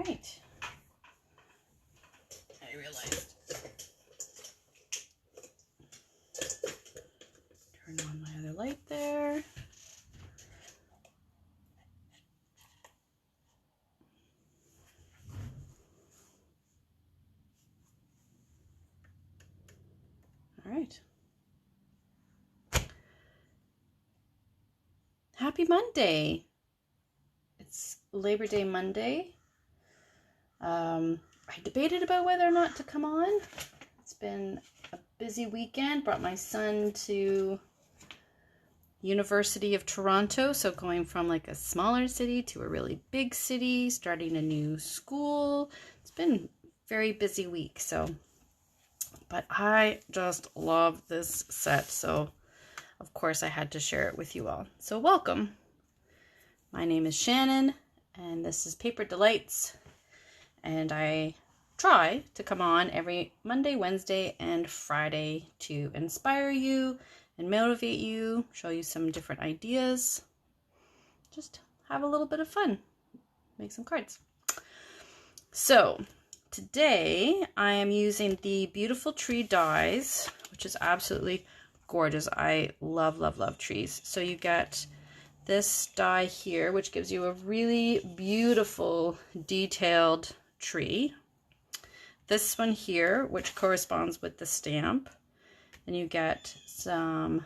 right. I realized. Turn on my other light there. All right. Happy Monday. It's Labor Day Monday. I debated about whether or not to come on. It's been a busy weekend. Brought my son to University of Toronto, so going from like a smaller city to a really big city, starting a new school. It's been a very busy week, but I just love this set, so of course I had to share it with you all. So welcome. My name is Shannon, and this is Paper Delights, and I try to come on every Monday, Wednesday, and Friday to inspire you and motivate you, show you some different ideas, just have a little bit of fun, make some cards. So today I am using the Beautiful Tree dies, which is absolutely gorgeous. I love, love, love trees. So you get this die here, which gives you a really beautiful detailed tree. This one here, which corresponds with the stamp. And you get some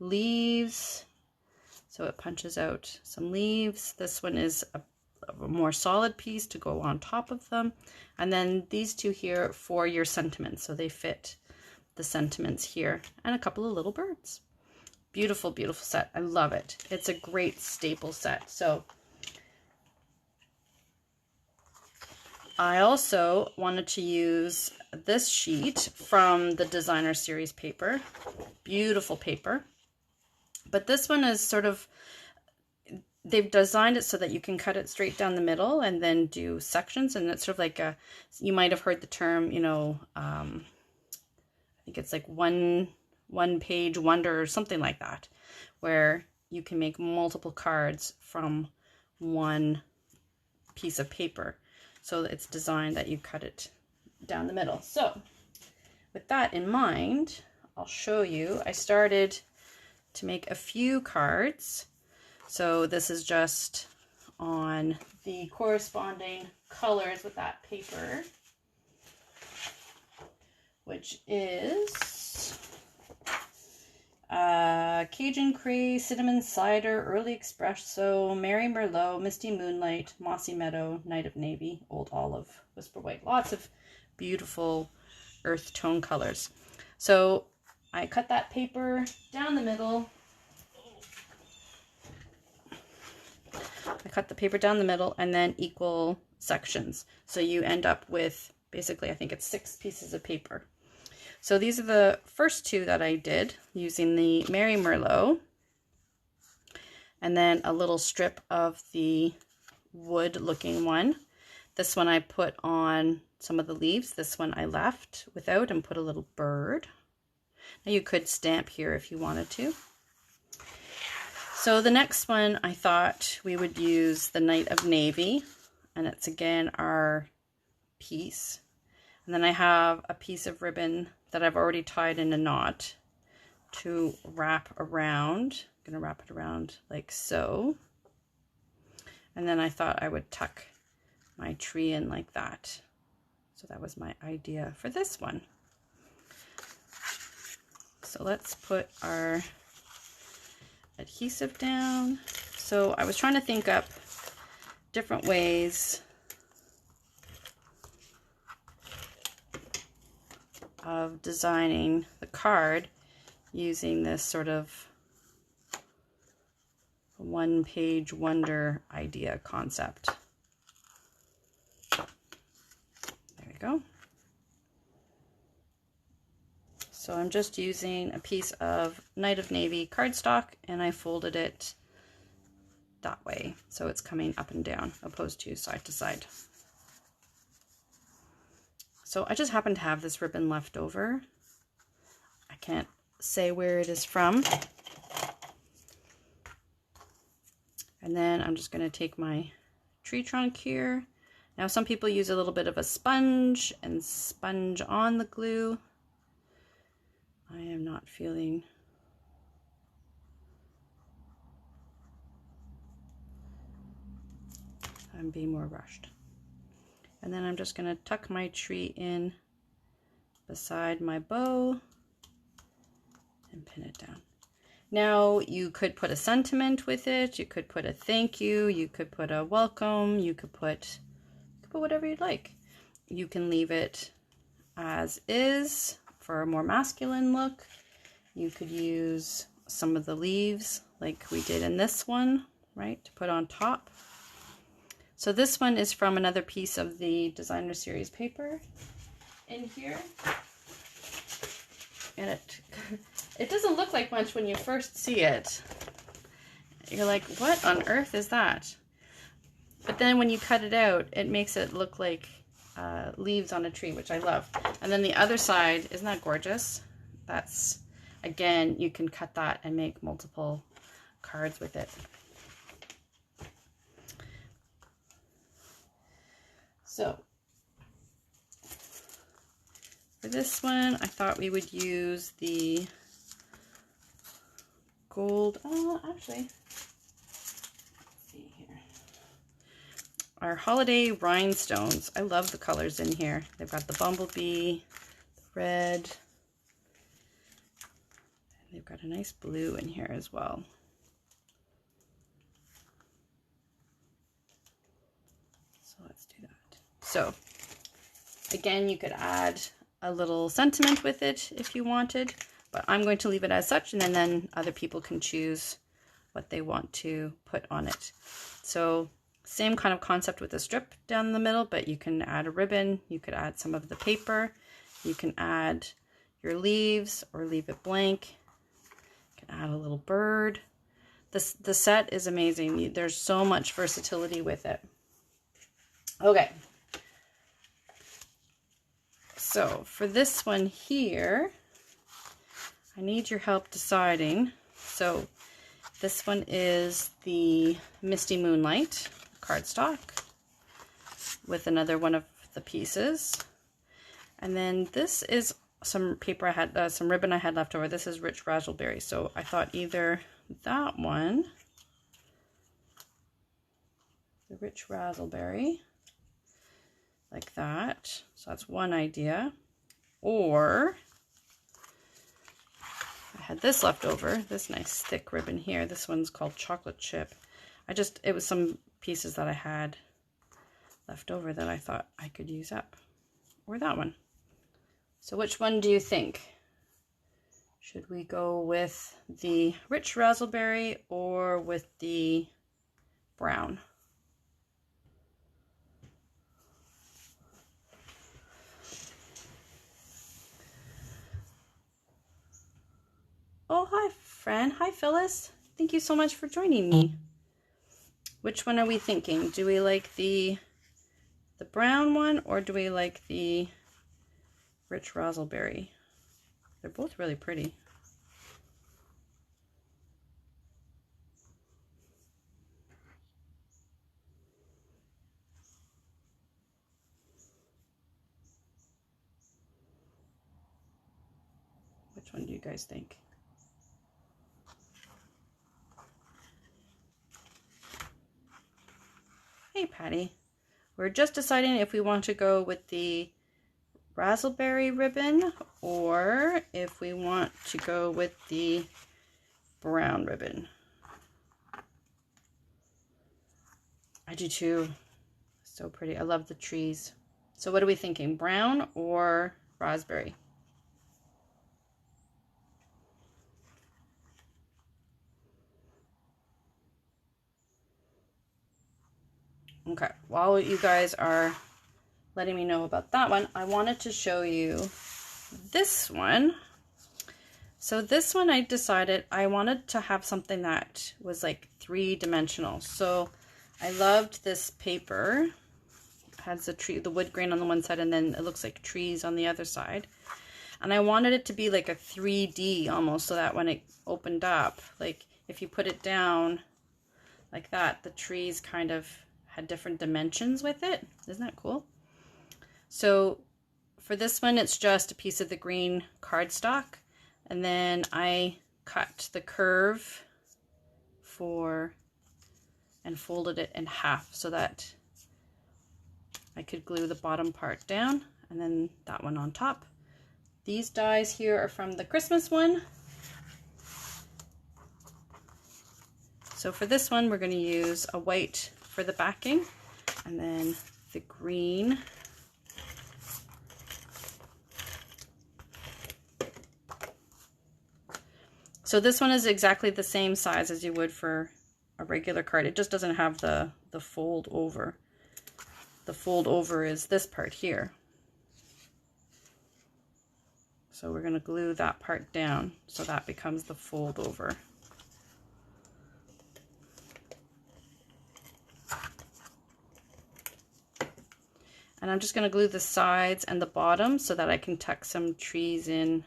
leaves, so it punches out some leaves. This one is a more solid piece to go on top of them. And then these two here for your sentiments, so they fit the sentiments here, and a couple of little birds. Beautiful, beautiful set. I love it. It's a great staple set. So I also wanted to use this sheet from the Designer Series paper. Beautiful paper. But this one is sort of, they've designed it so that you can cut it straight down the middle and then do sections. And it's sort of like you might have heard the term, you know, I think it's like one page wonder or something like that, where you can make multiple cards from one piece of paper. So it's designed that you cut it down the middle. So with that in mind, I'll show you. I started to make a few cards. So this is just on the corresponding colors with that paper, which is Cajun Cree, Cinnamon Cider, Early Espresso, Mary Merlot, Misty Moonlight, Mossy Meadow, Night of Navy, Old Olive, Whisper White. Lots of beautiful earth tone colors. So I cut that paper down the middle. I cut the paper down the middle and then equal sections. So you end up with basically, I think it's 6 pieces of paper. So these are the first 2 that I did using the Mary Merlot, and then a little strip of the wood looking one. This one I put on some of the leaves. This one I left without and put a little bird. Now you could stamp here if you wanted to. So the next one I thought we would use the Night of Navy, and it's again our piece. And then I have a piece of ribbon that I've already tied in a knot to wrap around. I'm going to wrap it around like so. And then I thought I would tuck my tree in like that. So that was my idea for this one. So let's put our adhesive down. So I was trying to think up different ways of designing the card using this sort of one-page wonder idea concept. There we go. So I'm just using a piece of Night of Navy cardstock, and I folded it that way, so it's coming up and down opposed to side to side. So I just happen to have this ribbon left over. I can't say where it is from. And then I'm just going to take my tree trunk here Now some people use a little bit of a sponge and sponge on the glue. I am not feeling I'm being more rushed. And then I'm just going to tuck my tree in beside my bow and pin it down. Now you could put a sentiment with it, you could put a thank you, you could put a welcome, you could put whatever you'd like. You can leave it as is for a more masculine look. You could use some of the leaves like we did in this one, right, to put on top. So this one is from another piece of the designer series paper in here. And it doesn't look like much when you first see it. You're like, what on earth is that? But then when you cut it out, it makes it look like leaves on a tree, which I love. And then the other side, isn't that gorgeous? That's, again, you can cut that and make multiple cards with it. So for this one, I thought we would use the gold. Oh, actually, let's see here. Our holiday rhinestones. I love the colors in here. They've got the bumblebee, the red. And they've got a nice blue in here as well. So let's do that. So again, you could add a little sentiment with it if you wanted, but I'm going to leave it as such, and then other people can choose what they want to put on it. So same kind of concept with the strip down the middle, but you can add a ribbon, you could add some of the paper, you can add your leaves or leave it blank, you can add a little bird. The set is amazing. There's so much versatility with it. Okay. So for this one here, I need your help deciding. So this one is the Misty Moonlight cardstock with another one of the pieces. And then this is some paper I had, some ribbon I had left over. This is Rich Razzleberry. So I thought either that one, the Rich Razzleberry, like that. So that's one idea. Or I had this left over, this nice thick ribbon here. This one's called Chocolate Chip. It was some pieces that I had left over that I thought I could use up. Or that one. So which one do you think? Should we go with the Rich Razzleberry or with the brown? Oh, hi, Fran. Hi, Phyllis. Thank you so much for joining me. Which one are we thinking? Do we like the brown one, or do we like the Rich Razzleberry? They're both really pretty. Which one do you guys think? Hey, Patty. We're just deciding if we want to go with the Razzleberry ribbon or if we want to go with the brown ribbon. I do too. So pretty. I love the trees. So what are we thinking? Brown or raspberry? Okay, while you guys are letting me know about that one, I wanted to show you this one. So this one, I decided I wanted to have something that was like 3-dimensional. So I loved this paper. It has the wood grain on the one side, and then it looks like trees on the other side. And I wanted it to be like a 3D almost, so that when it opened up, like if you put it down like that, the trees kind of had different dimensions with it. Isn't that cool? So for this one, it's just a piece of the green cardstock, and then I cut the curve and folded it in half so that I could glue the bottom part down, and then that one on top. These dies here are from the Christmas one. So for this one, we're going to use a white for the backing, and then the green. So this one is exactly the same size as you would for a regular card. It just doesn't have the fold over. The fold over is this part here. So we're going to glue that part down so that becomes the fold over. And I'm just going to glue the sides and the bottom so that I can tuck some trees in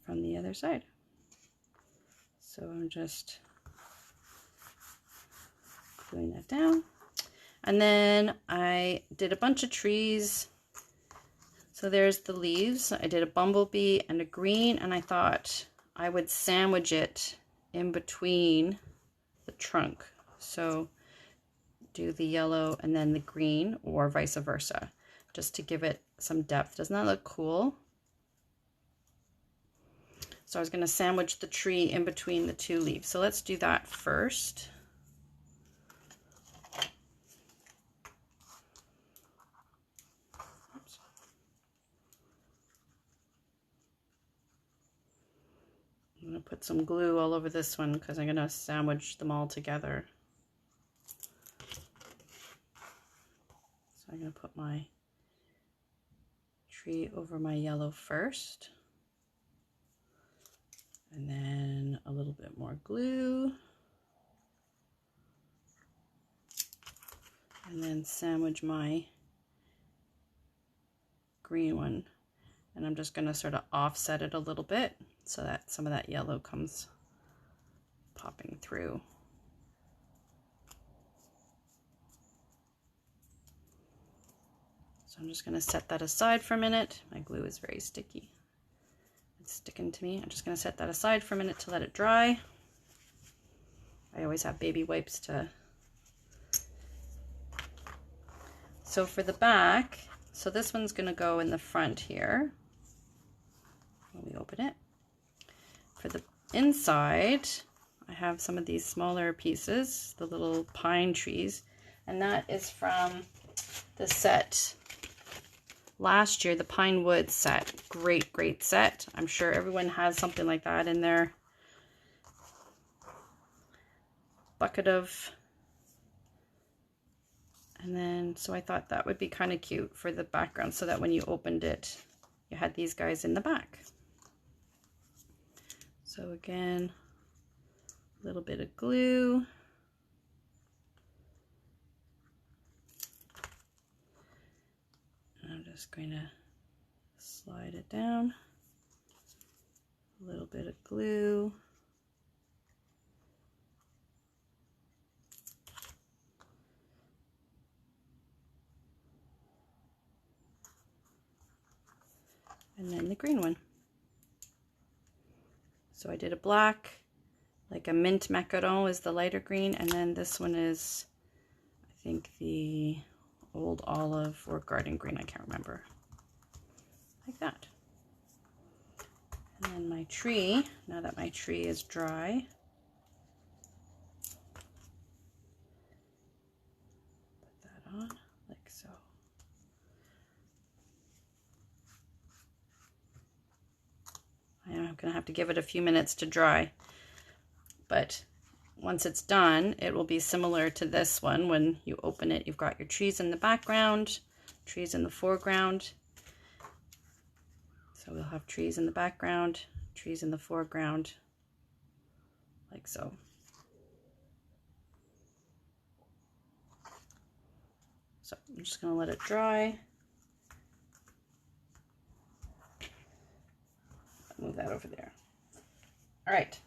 from the other side. So I'm just gluing that down. And then I did a bunch of trees. So there's the leaves. I did a bumblebee and a green, and I thought I would sandwich it in between the trunk. So do the yellow and then the green, or vice versa, just to give it some depth. Doesn't that look cool? So I was going to sandwich the tree in between the two leaves. So let's do that first. Oops. I'm going to put some glue all over this one because I'm going to sandwich them all together. So I'm going to put my tree over my yellow first. And then a little bit more glue. And then sandwich my green one. And I'm just going to sort of offset it a little bit so that some of that yellow comes popping through. So I'm just going to set that aside for a minute. My glue is very sticky. It's sticking to me. I'm just going to set that aside for a minute to let it dry. I always have baby wipes to... So for the back, so this one's going to go in the front here. Let me open it. For the inside, I have some of these smaller pieces, the little pine trees, and that is from the set last year, the Pine Woods set. Great set. I'm sure everyone has something like that in their bucket of... And then, so I thought that would be kind of cute for the background so that when you opened it, you had these guys in the back. So again, a little bit of glue. I'm just going to slide it down. A little bit of glue. And then the green one. So I did a black, like a mint macaron is the lighter green, and then this one is, I think, the old olive or garden green, I can't remember. Like that. And then my tree, now that my tree is dry, put that on like so. I'm gonna have to give it a few minutes to dry, but once it's done, it will be similar to this one. When you open it, you've got your trees in the background, trees in the foreground. So we'll have trees in the background, trees in the foreground, like so. So I'm just going to let it dry. Move that over there. All right.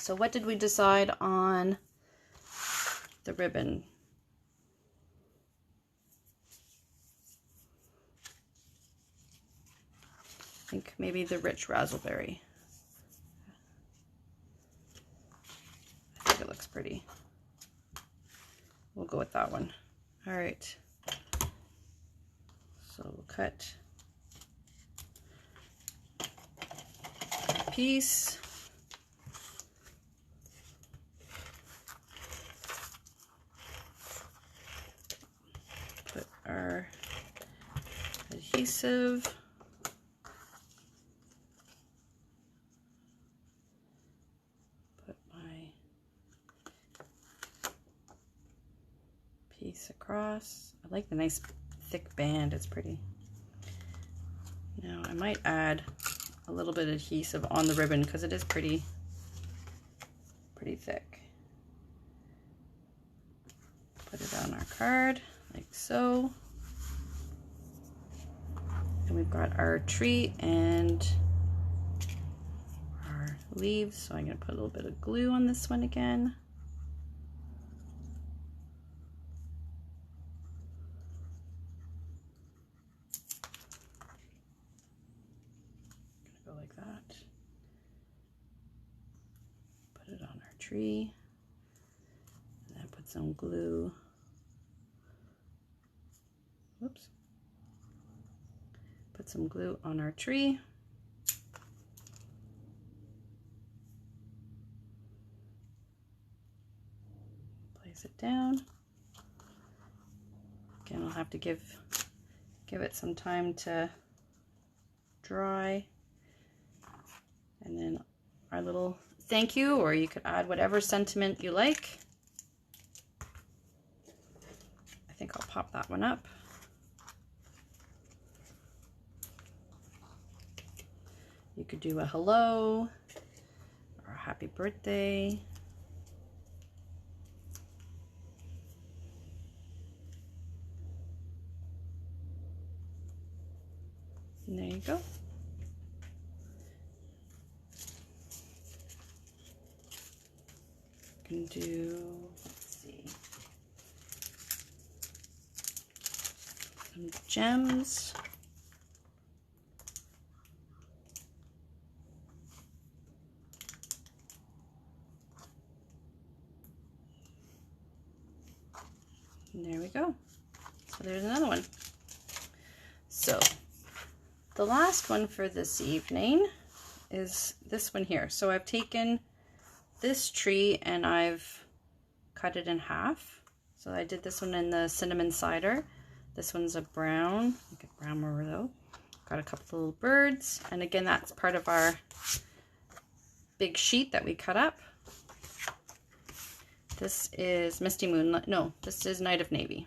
So what did we decide on the ribbon? I think maybe the rich raspberry. I think it looks pretty. We'll go with that one. All right. So we'll cut a piece. Put our adhesive. Put my piece across. I like the nice thick band, it's pretty. Now I might add a little bit of adhesive on the ribbon because it is pretty thick. Put it on our card like so. And we've got our tree and our leaves. So I'm going to put a little bit of glue on this one again. Go like that. Put it on our tree. And then put some glue. Whoops. Put some glue on our tree. Place it down. Again, I'll have to give it some time to dry. And then our little thank you, or you could add whatever sentiment you like. I think I'll pop that one up. You could do a hello or a happy birthday. And there you go. You can do, let's see, some gems. And there we go. So there's another one. So the last one for this evening is this one here. So I've taken this tree and I've cut it in half. So I did this one in the cinnamon cider. This one's a brown, like a brown more though. Got a couple little birds. And again, that's part of our big sheet that we cut up. This is Misty Moonlight. No, this is Night of Navy.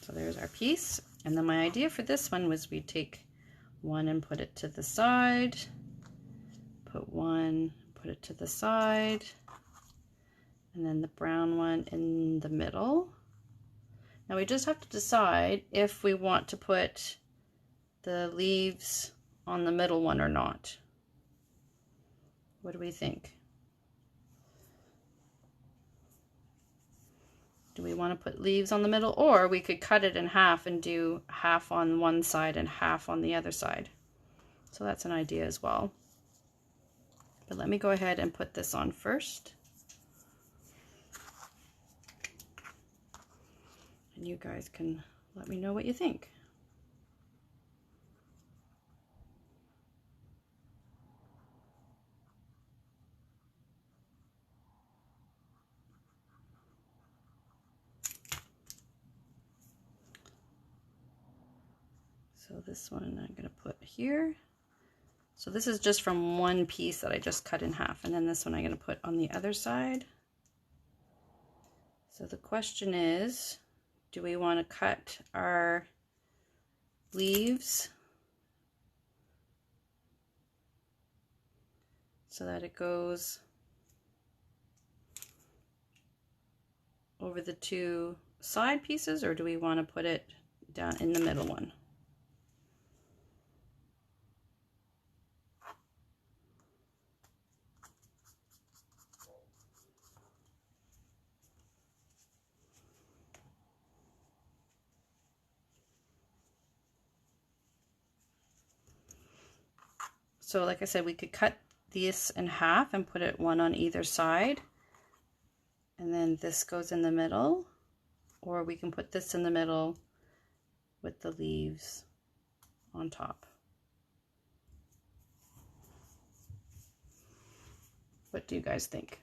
So there's our piece. And then my idea for this one was we'd take one and put it to the side. Put one, put it to the side. And then the brown one in the middle. Now we just have to decide if we want to put the leaves on the middle one or not. What do we think? Do we want to put leaves on the middle, or we could cut it in half and do half on one side and half on the other side? So that's an idea as well. But let me go ahead and put this on first. And you guys can let me know what you think. So this one I'm going to put here. So this is just from one piece that I just cut in half. And then this one I'm going to put on the other side. So the question is, do we want to cut our leaves so that it goes over the two side pieces, or do we want to put it down in the middle one? So like I said, we could cut this in half and put it one on either side. And then this goes in the middle. Or we can put this in the middle with the leaves on top. What do you guys think?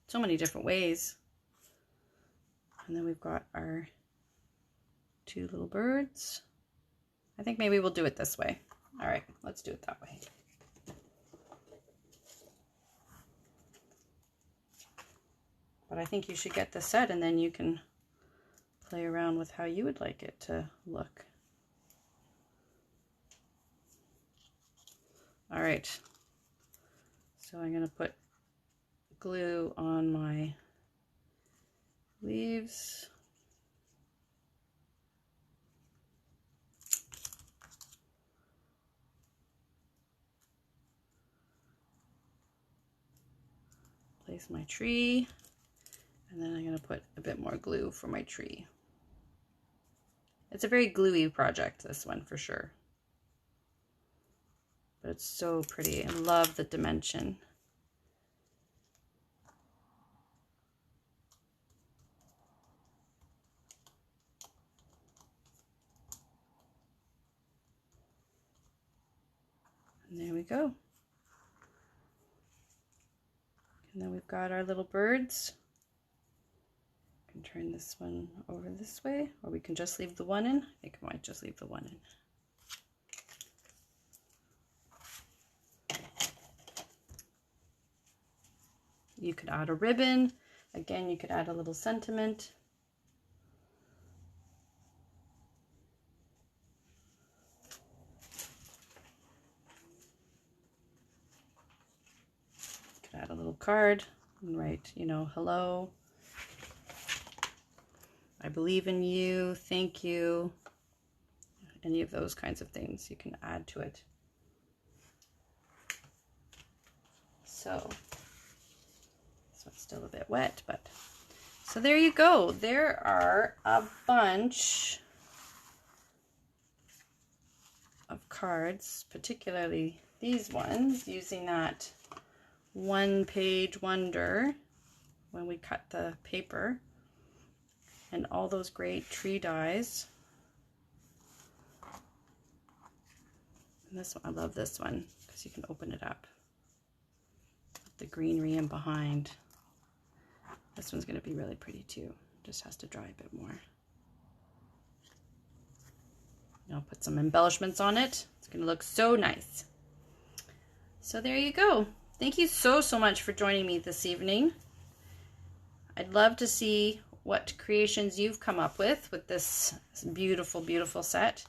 So many different ways. And then we've got our two little birds. I think maybe we'll do it this way. All right, let's do it that way. But I think you should get the set and then you can play around with how you would like it to look. All right, so I'm going to put glue on my leaves. Place my tree, and then I'm going to put a bit more glue for my tree. It's a very gluey project, this one, for sure. But it's so pretty. I love the dimension. And there we go. And then we've got our little birds. I can turn this one over this way, or we can just leave the one in. I think I might just leave the one in. You could add a ribbon. Again, you could add a little sentiment. You could add a little card and write, you know, hello, I believe in you, thank you. Any of those kinds of things you can add to it. So this one's still a bit wet, but so there you go. There are a bunch of cards, particularly these ones, using that one-page wonder when we cut the paper, and all those great tree dies. And this one, I love this one because you can open it up. The greenery in behind. This one's going to be really pretty too. Just has to dry a bit more. I'll put some embellishments on it. It's going to look so nice. So there you go. Thank you so much for joining me this evening. I'd love to see what creations you've come up with this beautiful, beautiful set.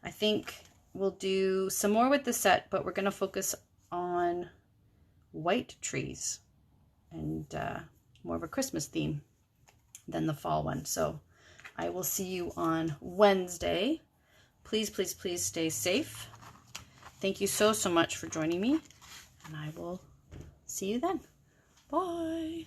I think we'll do some more with the set, but we're going to focus on white trees and more of a Christmas theme than the fall one. So I will see you on Wednesday. Please, please, please stay safe. Thank you so much for joining me, and I will see you then. Bye.